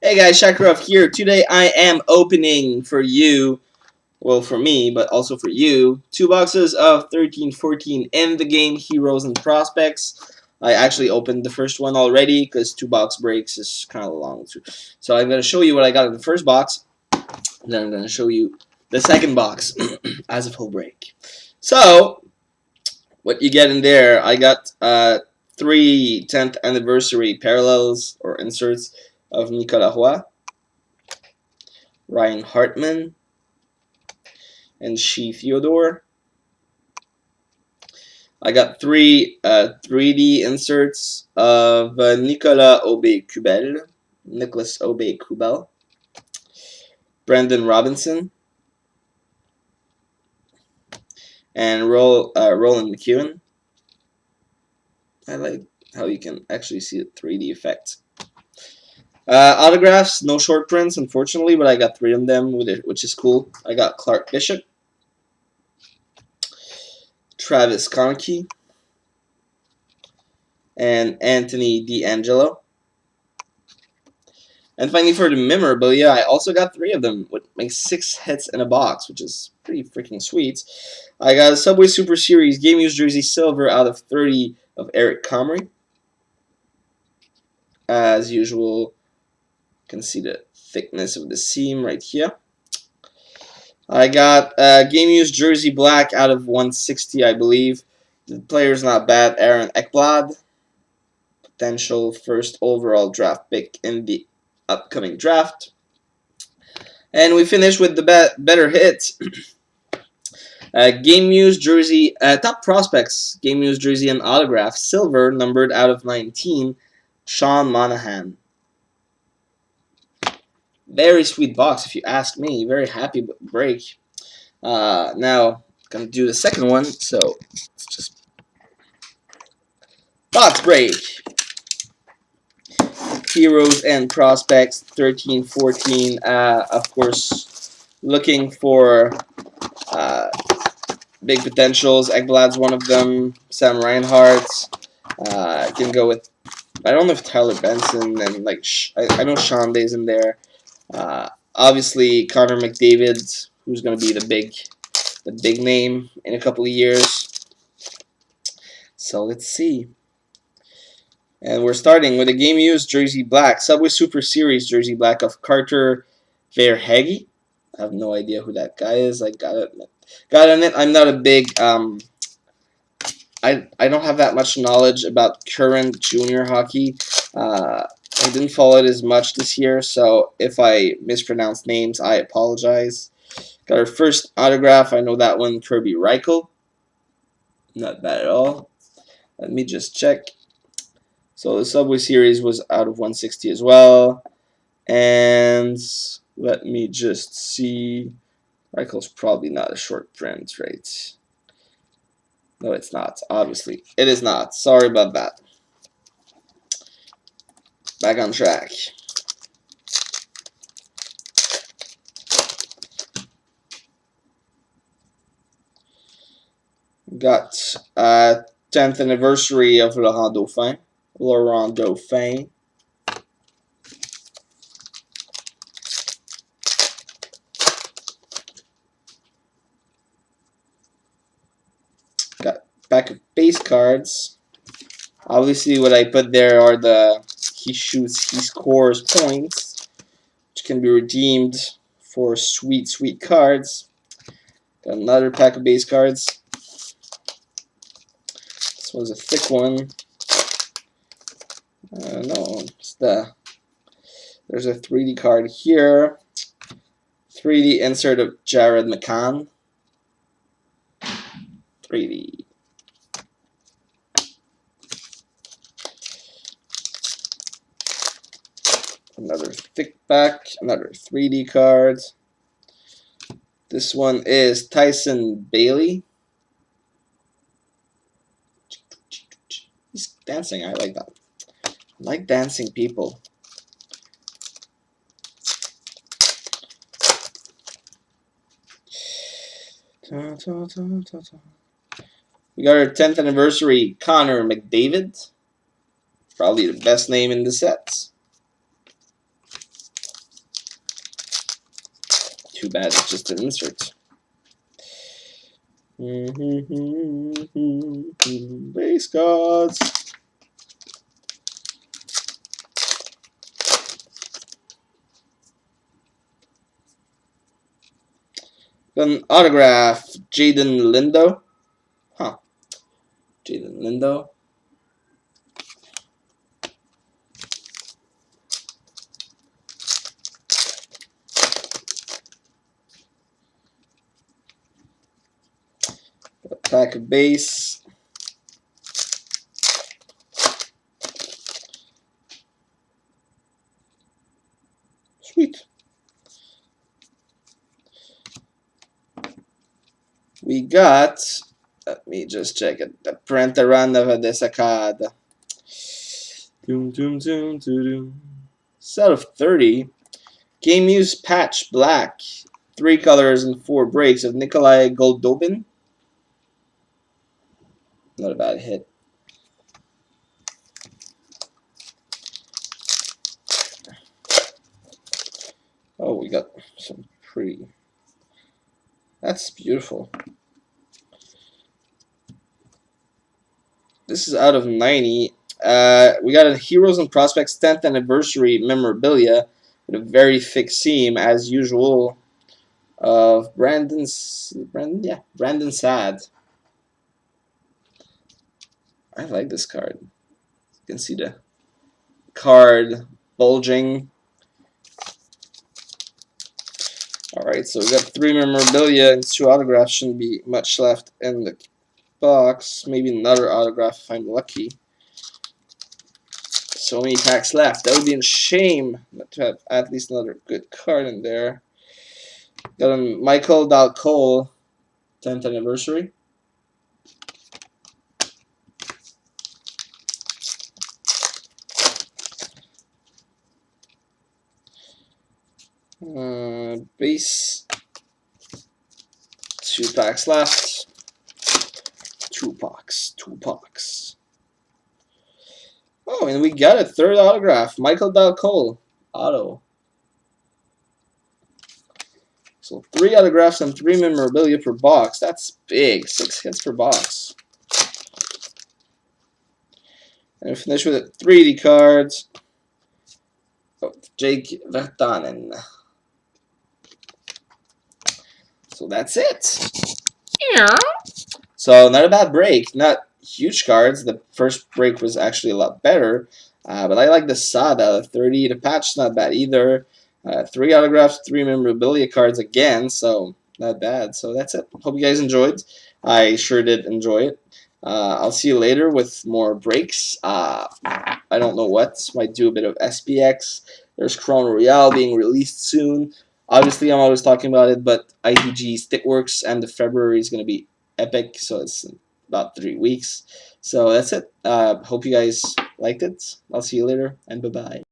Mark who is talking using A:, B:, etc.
A: Hey guys, Shakarov here. Today I am opening for you, well for me, but also for you, 2 boxes of 13-14 in the game Heroes and Prospects. I actually opened the first one already because 2 box breaks is kind of long. So I'm going to show you what I got in the first box, and then I'm going to show you the second box as a full break. So, what you get in there, I got 3 10th anniversary parallels or inserts of Nicolas Roy, Ryan Hartman, and Shi Theodore. I got 3 3D inserts of Nicolas Aubé-Kubel, Brandon Robinson, and Roland McEwen. I like how you can actually see the 3D effect. Autographs, no short prints, unfortunately, but I got 3 of them, which is cool. I got Clark Bishop, Travis Konecny, and Anthony D'Angelo. And finally, for the memorabilia, I also got 3 of them, which makes 6 hits in a box, which is pretty freaking sweet. I got a Subway Super Series Game Used Jersey Silver out of 30 of Eric Comrie. As usual, you can see the thickness of the seam right here. I got a Game Used Jersey Black out of 160, I believe. The player's not bad, Aaron Ekblad. Potential first overall draft pick in the upcoming draft. And we finish with the better hits. Game Used Jersey, Top Prospects, Game Used Jersey and Autograph, Silver, numbered out of 19, Sean Monahan. Very sweet box, if you ask me. Very happy break. Now, gonna do the second one, so it's just box break. Heroes and Prospects, 13-14. Of course, looking for big potentials. Ekblad's one of them. Sam Reinhart. Can go with, I don't know if Tyler Benson and like I know Sean Day's in there. Obviously Connor McDavid, who's going to be the big name in a couple of years. So let's see. And we're starting with a Game Used Jersey Black, Subway Super Series Jersey Black of Carter Verhaeghe. I have no idea who that guy is. I gotta admit, I'm not a big I don't have that much knowledge about current junior hockey. I didn't follow it as much this year, so if I mispronounce names, I apologize. Got our first autograph. I know that one, Kirby Reichel. Not bad at all. Let me just check. So the Subway Series was out of 160 as well. And let me just see. Reichel's probably not a short print, right? No, it's not. Obviously, it is not. Sorry about that. Back on track. Got 10th anniversary of Laurent Dauphin. Got pack of base cards. Obviously, what I put there are the he shoots, he scores points, which can be redeemed for sweet, sweet cards. Got another pack of base cards. This one's a thick one. No, it's there's a 3D card here. 3D insert of Jared McCann. 3D. Another thick back, another 3D card. This one is Tyson Bailey. He's dancing, I like that. I like dancing people. We got our 10th anniversary Connor McDavid. Probably the best name in the set. Too bad it's just an insert. Base cards. An autograph, Jaden Lindo. Huh. Jaden Lindo. Pack of base. Sweet. We got, let me just check it, the Prenta Run of a Desacada. Set of 30. Game use patch black. 3 colors and 4 breaks of Nikolai Goldobin. Not a bad hit. Oh, we got some pretty. That's beautiful. This is out of 90. We got a Heroes and Prospects 10th anniversary memorabilia with a very thick seam as usual of Brandon Saad. I like this card. You can see the card bulging. Alright, so we got 3 memorabilia and 2 autographs. Shouldn't be much left in the box. Maybe another autograph if I'm lucky. So many packs left. That would be a shame not to have at least another good card in there. Got a Michael Dalcole 10th anniversary. Base. 2 packs left. 2 packs. Oh, and we got a 3rd autograph. Michael Dalcole. Auto. So 3 autographs and 3 memorabilia per box. That's big. 6 hits per box. And we finish with 3D cards. Oh, Jake Vertanen. So that's it. Yeah. So not a bad break. Not huge cards. The first break was actually a lot better. But I like the Saad out of 30. The patch not bad either. 3 autographs, 3 memorabilia cards again. So not bad. So that's it. Hope you guys enjoyed. I sure did enjoy it. I'll see you later with more breaks. I don't know what. Might do a bit of SPX. There's Chrono Royale being released soon. Obviously, I'm always talking about it, but ITG Stickworks and the February is going to be epic, so it's about 3 weeks. So that's it. Hope you guys liked it. I'll see you later, and bye-bye.